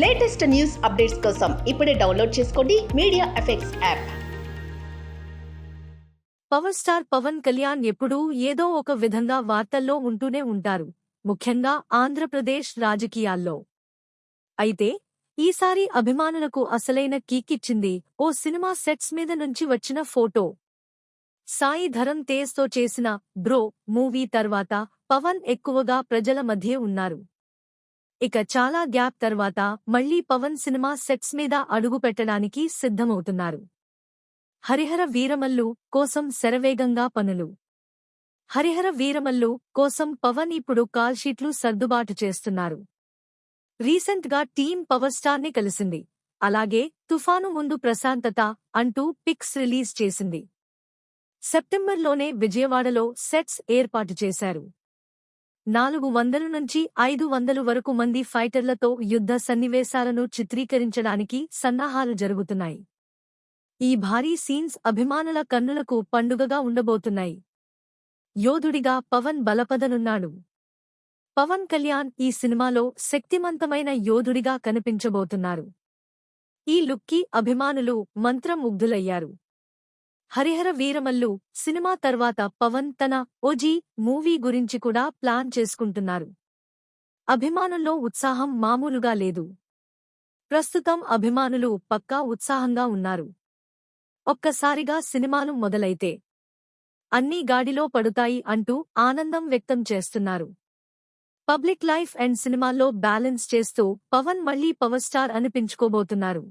Latest news updates కోసం ఇప్పుడే download చేసుకోండి media effects app. Power star Pawan Kalyan ఎప్పుడూ ఏదో ఒక విధంగా వార్తల్లో ఉంటూనే ఉంటారు, ముఖ్యంగా ఆంధ్రప్రదేశ్ రాజకీయాల్లో. అయితే ఈసారి అభిమానులకు అసలైన కిక్కిచ్చింది ఓ సినిమా సెట్స్ మీద నుంచి వచ్చిన ఫోటో. సాయి ధరమ్ తేజ్తో చేసిన బ్రో మూవీ తర్వాత పవన్ ఎక్కువగా ప్రజల మధ్యే ఉన్నారు. ఇక చాలా గ్యాప్ తర్వాత మళ్లీ పవన్ సినిమా సెట్స్ మీద అడుగుపెట్టడానికి సిద్ధమవుతున్నారు. హరిహర వీరమల్లు కోసం శరవేగంగా పనులు. హరిహర వీరమల్లు కోసం పవన్ ఇప్పుడు కాల్షీట్లు సర్దుబాటు చేస్తున్నారు. రీసెంట్గా టీం పవర్ స్టార్ ని కలిసింది. అలాగే తుఫాను ముందు ప్రశాంతత అంటూ పిక్స్ రిలీజ్ చేసింది. సెప్టెంబర్లోనే విజయవాడలో సెట్స్ ఏర్పాటు చేశారు. 400 నుంచి 500 వరకు మంది ఫైటర్లతో యుద్ధ సన్నివేశాలను చిత్రీకరించడానికి సన్నాహాలు జరుగుతున్నాయి. ఈ భారీ సీన్స్ అభిమానుల కన్నులకు పండుగగా ఉండబోతున్నాయి. యోధుడిగా పవన్ బలపదనున్నాడు. పవన్ కళ్యాణ్ ఈ సినిమాలో శక్తిమంతమైన యోధుడిగా కనిపించబోతున్నారు. ఈ లుక్కి అభిమానులు మంత్రముగ్ధులయ్యారు. హరిహర వీరమల్లు సినిమా తర్వాత పవన్ తన ఓజీ మూవీ గురించి కూడా ప్లాన్ చేసుకుంటున్నారు. అభిమానుల్లో ఉత్సాహం మామూలుగా లేదు. ప్రస్తుతం అభిమానులు పక్కా ఉత్సాహంగా ఉన్నారు. ఒక్కసారిగా సినిమాలు మొదలైతే అన్నీ గాడిలో పడుతాయి అంటూ ఆనందం వ్యక్తం చేస్తున్నారు. పబ్లిక్ లైఫ్ అండ్ సినిమాల్లో బ్యాలెన్స్ చేస్తూ పవన్ మళ్లీ పవర్ స్టార్ అనిపించుకోబోతున్నారు.